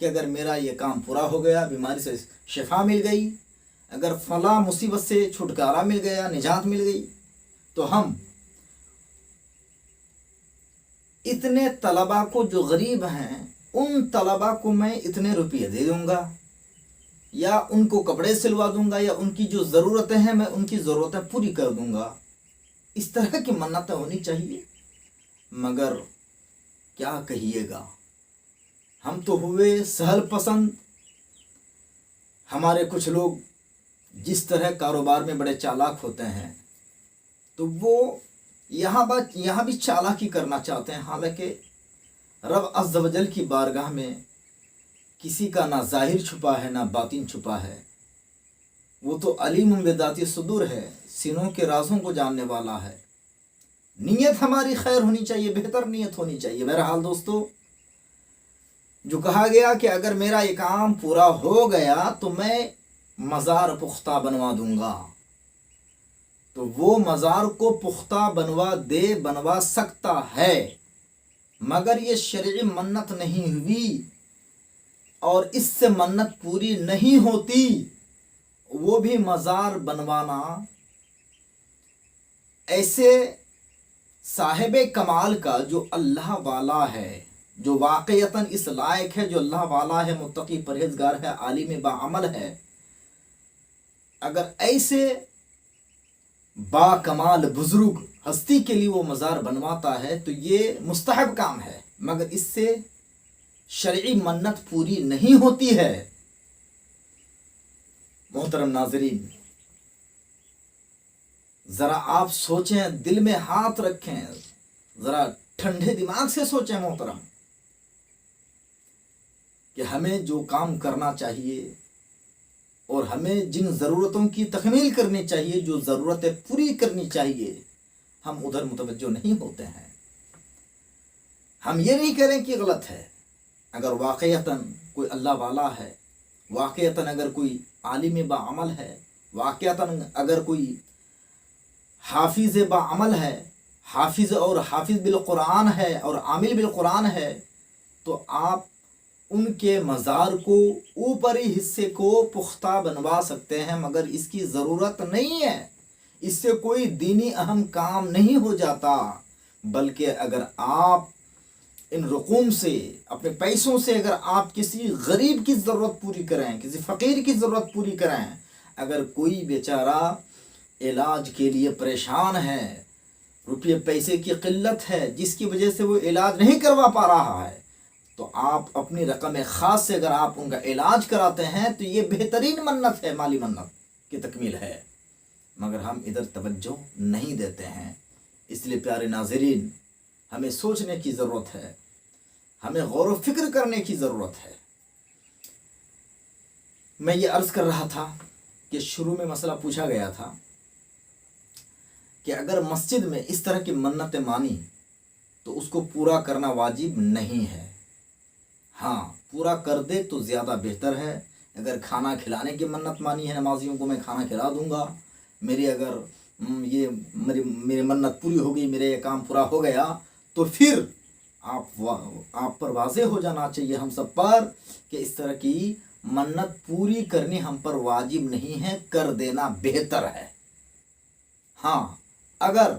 کہ اگر میرا یہ کام پورا ہو گیا، بیماری سے شفا مل گئی، اگر فلاں مصیبت سے چھٹکارا مل گیا، نجات مل گئی، تو ہم اتنے طلباء کو جو غریب ہیں ان طلباء کو میں اتنے روپیے دے دوں گا، یا ان کو کپڑے سلوا دوں گا، یا ان کی جو ضرورتیں ہیں میں ان کی ضرورتیں پوری کر دوں گا۔ اس طرح کی منتیں ہونی چاہیے۔ مگر کیا کہیے گا، ہم تو ہوئے سہل پسند۔ ہمارے کچھ لوگ جس طرح کاروبار میں بڑے چالاک ہوتے ہیں تو وہ یہاں بھی چالاکی کرنا چاہتے ہیں، حالانکہ رب عز و جل کی بارگاہ میں کسی کا نہ ظاہر چھپا ہے نہ باطن چھپا ہے، وہ تو علیم بذات الصدور ہے، سینوں کے رازوں کو جاننے والا ہے۔ نیت ہماری خیر ہونی چاہیے، بہتر نیت ہونی چاہیے۔ بہرحال دوستو، جو کہا گیا کہ اگر میرا یہ کام پورا ہو گیا تو میں مزار پختہ بنوا دوں گا، تو وہ مزار کو پختہ بنوا سکتا ہے، مگر یہ شرعی منت نہیں ہوئی اور اس سے منت پوری نہیں ہوتی۔ وہ بھی مزار بنوانا ایسے صاحب کمال کا جو اللہ والا ہے، جو واقعتاً اس لائق ہے، جو اللہ والا ہے، متقی پرہیزگار ہے، عالم باعمل ہے، اگر ایسے با کمال بزرگ ہستی کے لیے وہ مزار بنواتا ہے تو یہ مستحب کام ہے، مگر اس سے شرعی منت پوری نہیں ہوتی ہے۔ محترم ناظرین، ذرا آپ سوچیں، دل میں ہاتھ رکھیں، ذرا ٹھنڈے دماغ سے سوچیں محترم، کہ ہمیں جو کام کرنا چاہیے اور ہمیں جن ضرورتوں کی تکمیل کرنی چاہیے، جو ضرورتیں پوری کرنی چاہیے، ہم ادھر متوجہ نہیں ہوتے ہیں۔ ہم یہ نہیں کریں کہ غلط ہے، اگر واقعتاً کوئی اللہ والا ہے، واقعتاً اگر کوئی عالم باعمل ہے، واقعتاً اگر کوئی حافظ باعمل ہے، حافظ بالقرآن ہے اور عامل بالقرآن ہے، تو آپ ان کے مزار کو، اوپری حصے کو پختہ بنوا سکتے ہیں، مگر اس کی ضرورت نہیں ہے۔ اس سے کوئی دینی اہم کام نہیں ہو جاتا، بلکہ اگر آپ ان رقوم سے، اپنے پیسوں سے اگر آپ کسی غریب کی ضرورت پوری کریں، کسی فقیر کی ضرورت پوری کریں، اگر کوئی بیچارہ علاج کے لیے پریشان ہے، روپیے پیسے کی قلت ہے، جس کی وجہ سے وہ علاج نہیں کروا پا رہا ہے، تو آپ اپنی رقم خاص سے اگر آپ ان کا علاج کراتے ہیں تو یہ بہترین منت ہے، مالی منت کی تکمیل ہے، مگر ہم ادھر توجہ نہیں دیتے ہیں۔ اس لیے پیارے ناظرین، ہمیں سوچنے کی ضرورت ہے، ہمیں غور و فکر کرنے کی ضرورت ہے۔ میں یہ عرض کر رہا تھا کہ شروع میں مسئلہ پوچھا گیا تھا کہ اگر مسجد میں اس طرح کی منتیں مانی تو اس کو پورا کرنا واجب نہیں ہے۔ ہاں، پورا کر دے تو زیادہ بہتر ہے۔ اگر کھانا کھلانے کی منت مانی ہے، نمازیوں کو میں کھانا کھلا دوں گا، میری منت پوری ہو گئی، میرے یہ کام پورا ہو گیا، تو پھر آپ پر واضح ہو جانا چاہیے ہم سب پر کہ اس طرح کی منت پوری کرنی ہم پر واجب نہیں ہے، کر دینا بہتر ہے۔ ہاں، اگر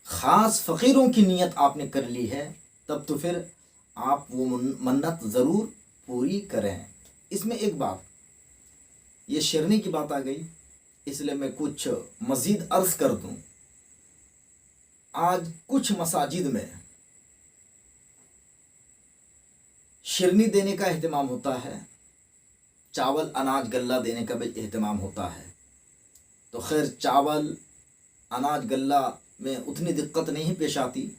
خاص فقیروں کی نیت آپ نے کر لی ہے تب تو پھر آپ وہ منت ضرور پوری کریں۔ اس میں ایک بات، یہ شیرنی کی بات آ گئی، اس لیے میں کچھ مزید عرض کر دوں۔ آج کچھ مساجد میں شیرنی دینے کا اہتمام ہوتا ہے، چاول اناج غلہ دینے کا بھی اہتمام ہوتا ہے۔ تو خیر، چاول اناج غلہ میں اتنی دقت نہیں پیش آتی،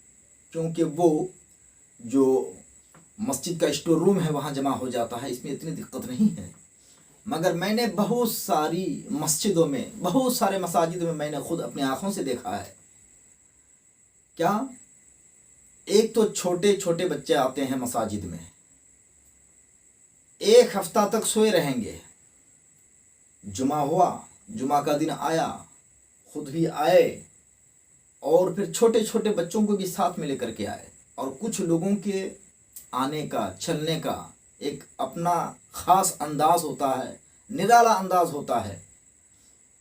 کیونکہ وہ جو مسجد کا اسٹور روم ہے وہاں جمع ہو جاتا ہے، اس میں اتنی دقت نہیں ہے۔ مگر میں نے بہت ساری مسجدوں میں، بہت سارے مساجد میں میں نے خود اپنی آنکھوں سے دیکھا ہے، کیا ایک تو چھوٹے چھوٹے بچے آتے ہیں مساجد میں، ایک ہفتہ تک سوئے رہیں گے، جمعہ ہوا، جمعہ کا دن آیا، خود بھی آئے اور پھر چھوٹے چھوٹے بچوں کو بھی ساتھ میں لے کر کے آئے، اور کچھ لوگوں کے آنے کا، چلنے کا ایک اپنا خاص انداز ہوتا ہے، نرالا انداز ہوتا ہے،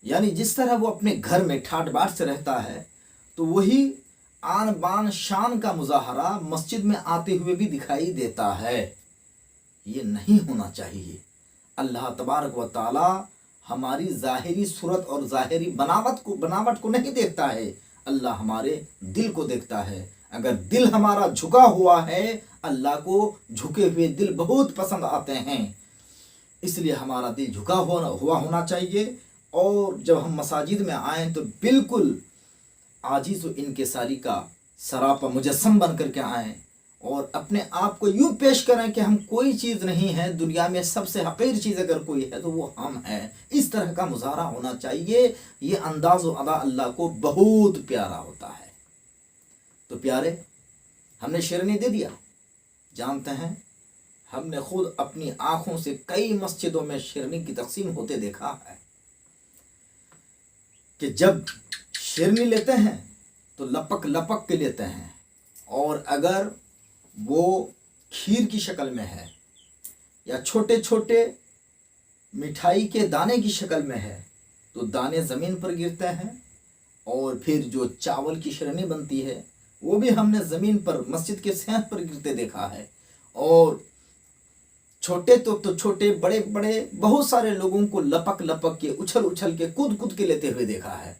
یعنی جس طرح وہ اپنے گھر میں ٹھاٹ باٹ سے رہتا ہے تو وہی آن بان شان کا مظاہرہ مسجد میں آتے ہوئے بھی دکھائی دیتا ہے۔ یہ نہیں ہونا چاہیے۔ اللہ تبارک و تعالی ہماری ظاہری صورت اور ظاہری بناوٹ کو نہیں دیکھتا ہے، اللہ ہمارے دل کو دیکھتا ہے۔ اگر دل ہمارا جھکا ہوا ہے، اللہ کو جھکے ہوئے دل بہت پسند آتے ہیں، اس لیے ہمارا دل جھکا ہوا ہونا چاہیے۔ اور جب ہم مساجد میں آئیں تو بالکل عاجز و انکساری کا سراپا مجسم بن کر کے آئیں، اور اپنے آپ کو یوں پیش کریں کہ ہم کوئی چیز نہیں ہے، دنیا میں سب سے حقیر چیز اگر کوئی ہے تو وہ ہم ہیں۔ اس طرح کا مظاہرہ ہونا چاہیے۔ یہ انداز و ادا اللہ کو بہت پیارا ہوتا ہے۔ تو پیارے، ہم نے شیرنی دے دیا، جانتے ہیں ہم نے خود اپنی آنکھوں سے کئی مسجدوں میں شیرنی کی تقسیم ہوتے دیکھا ہے کہ جب شیرنی لیتے ہیں تو لپک لپک کے لیتے ہیں، اور اگر وہ کھیر کی شکل میں ہے یا چھوٹے چھوٹے مٹھائی کے دانے کی شکل میں ہے تو دانے زمین پر گرتے ہیں، اور پھر جو چاول کی شیرنی بنتی ہے وہ بھی ہم نے زمین پر مسجد کے سینٹ پر گرتے دیکھا ہے، اور چھوٹے تو چھوٹے، بڑے بڑے بہت سارے لوگوں کو لپک لپک کے، اچھل اچھل کے، کود کود کے لیتے ہوئے دیکھا ہے۔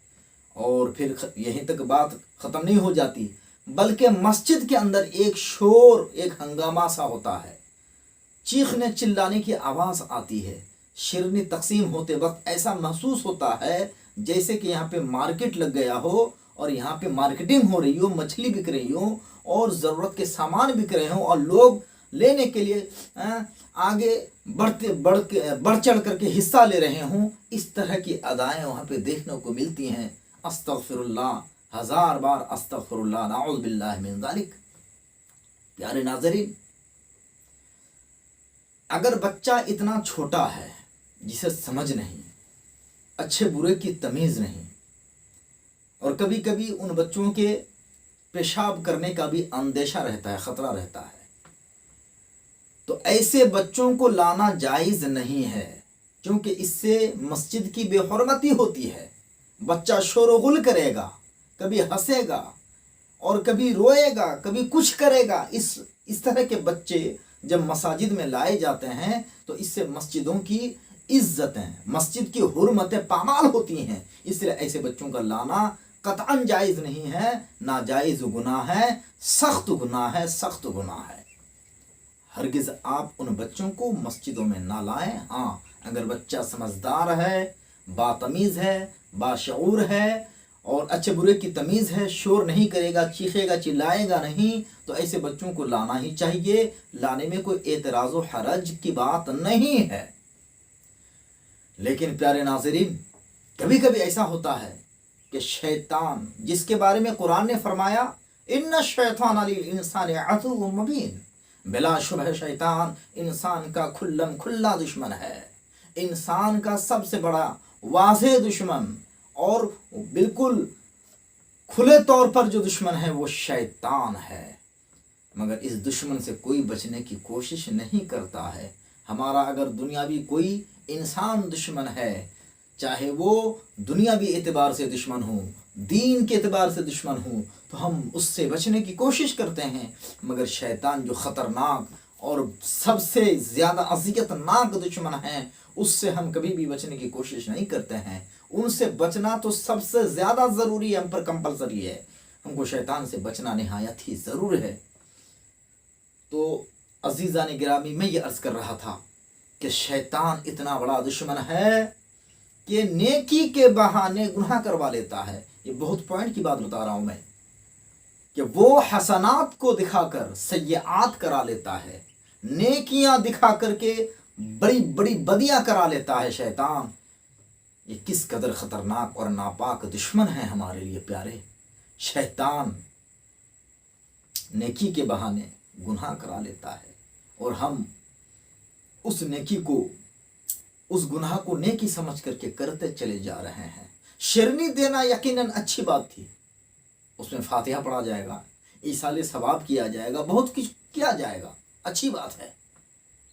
اور پھر یہیں تک بات ختم نہیں ہو جاتی، بلکہ مسجد کے اندر ایک شور، ایک ہنگامہ سا ہوتا ہے، چیخنے چلانے کی آواز آتی ہے۔ شیرنی تقسیم ہوتے وقت ایسا محسوس ہوتا ہے جیسے کہ یہاں پہ مارکیٹ لگ گیا ہو، اور یہاں پہ مارکیٹنگ ہو رہی ہو، مچھلی بک رہی ہو، اور ضرورت کے سامان بک رہے ہوں، اور لوگ لینے کے لیے آگے بڑھ چڑھ کر کے حصہ لے رہے ہوں۔ اس طرح کی ادائیں وہاں پہ دیکھنے کو ملتی ہیں۔ استغفر اللہ، ہزار بار استغفر اللہ، نعوذ باللہ من ذالک۔ پیارے ناظرین، اگر بچہ اتنا چھوٹا ہے جسے سمجھ نہیں، اچھے برے کی تمیز نہیں، اور کبھی کبھی ان بچوں کے پیشاب کرنے کا بھی اندیشہ رہتا ہے، خطرہ رہتا ہے، تو ایسے بچوں کو لانا جائز نہیں ہے، کیونکہ اس سے مسجد کی بے حرمتی ہوتی ہے۔ بچہ شور و غل کرے گا، کبھی ہنسے گا اور کبھی روئے گا، کبھی کچھ کرے گا۔ اس طرح کے بچے جب مساجد میں لائے جاتے ہیں تو اس سے مسجدوں کی عزتیں، مسجد کی حرمتیں پامال ہوتی ہیں۔ اس لیے ایسے بچوں کا لانا قطعاً جائز نہیں ہے، ناجائز گناہ ہے، سخت گناہ ہے، سخت گناہ ہے۔ ہرگز آپ ان بچوں کو مسجدوں میں نہ لائیں۔ ہاں، اگر بچہ سمجھدار ہے، باتمیز ہے، باشعور ہے، اور اچھے برے کی تمیز ہے، شور نہیں کرے گا، چیخے گا، چلائے گا نہیں، تو ایسے بچوں کو لانا ہی چاہیے۔ لانے میں کوئی اعتراض و حرج کی بات نہیں ہے۔ لیکن پیارے ناظرین، کبھی کبھی ایسا ہوتا ہے کہ شیطان، جس کے بارے میں قرآن نے فرمایا ان الشیطان للانسان عدو مبین، بلا شبہ شیطان انسان کا کھلم کھلا دشمن ہے، انسان کا سب سے بڑا واضح دشمن، اور بالکل کھلے طور پر جو دشمن ہے وہ شیطان ہے۔ مگر اس دشمن سے کوئی بچنے کی کوشش نہیں کرتا ہے۔ ہمارا اگر دنیاوی کوئی انسان دشمن ہے، چاہے وہ دنیاوی اعتبار سے دشمن ہو، دین کے اعتبار سے دشمن ہو، تو ہم اس سے بچنے کی کوشش کرتے ہیں۔ مگر شیطان جو خطرناک اور سب سے زیادہ اذیت ناک دشمن ہے، اس سے ہم کبھی بھی بچنے کی کوشش نہیں کرتے ہیں۔ ان سے بچنا تو سب سے زیادہ ضروری ہے، ہم پر کمپلسری ہے۔ ہم کو شیطان سے بچنا نہایت ہی ضرور ہے۔ تو عزیزان گرامی، میں یہ عرض کر رہا تھا کہ شیطان اتنا بڑا دشمن ہے کہ نیکی کے بہانے گناہ کروا لیتا ہے۔ یہ بہت پوائنٹ کی بات بتا رہا ہوں میں، کہ وہ حسنات کو دکھا کر سیئات کرا لیتا ہے، نیکیاں دکھا کر کے بڑی بڑی بدیاں کرا لیتا ہے شیطان۔ یہ کس قدر خطرناک اور ناپاک دشمن ہے ہمارے لیے پیارے۔ شیطان نیکی کے بہانے گناہ کرا لیتا ہے، اور ہم اس نیکی کو، اس گناہ کو نیکی سمجھ کر کے کرتے چلے جا رہے ہیں۔ شیرنی دینا یقیناً اچھی بات تھی، اس میں فاتحہ پڑھا جائے گا، ایصال ثواب کیا جائے گا، بہت کچھ کیا جائے گا، اچھی بات ہے۔